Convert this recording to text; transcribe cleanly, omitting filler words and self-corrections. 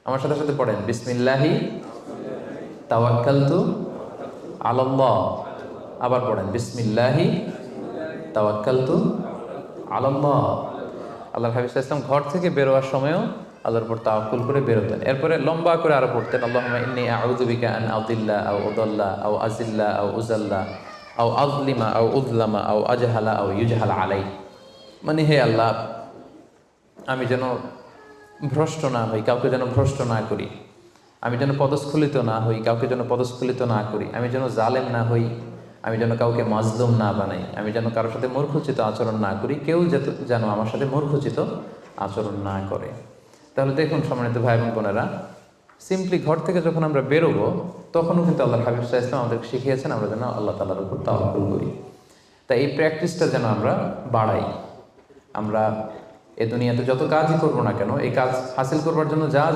আমার সাথে সাথে পড়েন, বিসমিল্লাহি তাওয়াক্কালতু আলাল্লাহ। আবার পড়েন, বিসমিল্লাহি তাওয়াক্কালতু আলাল্লাহ। আল্লাহর হাবিব সাল্লাল্লাহু আলাইহি ওয়াসাল্লাম ঘর থেকে বেরোয়ার সময়ও আল্লাহর উপর তাওয়াক্কুল করে বেরোতেন। এরপরে লম্বা করে আরো পড়তেন, আল্লাহুম্মা ইন্নী আউযু বিকা আন আযিল্লা আও উযাল্লা আও আজিল্লা আও উযাল্লা আও আযলিমা আও উযলামা আও আজহালা আও ইউজহাল আলাই। মানে হে আল্লাহ, আমি যেন ভ্রষ্ট না হই, কাউকে যেন ভ্রষ্ট না করি। আমি যেন পদস্খলিত না হই, কাউকে যেন পদস্খলিত না করি। আমি যেন জালেম না হই, আমি যেন কাউকে মাজলুম না বানাই। আমি যেন কারোর সাথে মূর্খোচিত আচরণ না করি, কেউ যেন আমার সাথে মূর্খোচিত আচরণ না করে। তাহলে দেখুন সম্মানিত ভাই এবং বোনেরা, সিম্পলি ঘর থেকে যখন আমরা বেরোবো তখনও কিন্তু আল্লাহ হাবিব সাল্লাল্লাহু আলাইহি ওয়াসাল্লাম আমাদেরকে শিখিয়েছেন আমরা যেন আল্লাহ তাআলার উপর তাওয়াক্কুল করি। তাই এই প্র্যাকটিসটা যেন আমরা বাড়াই। আমরা এ দুনিয়াতে যত কাজই করবো না কেন, এই কাজ হাসিল করবার জন্য যা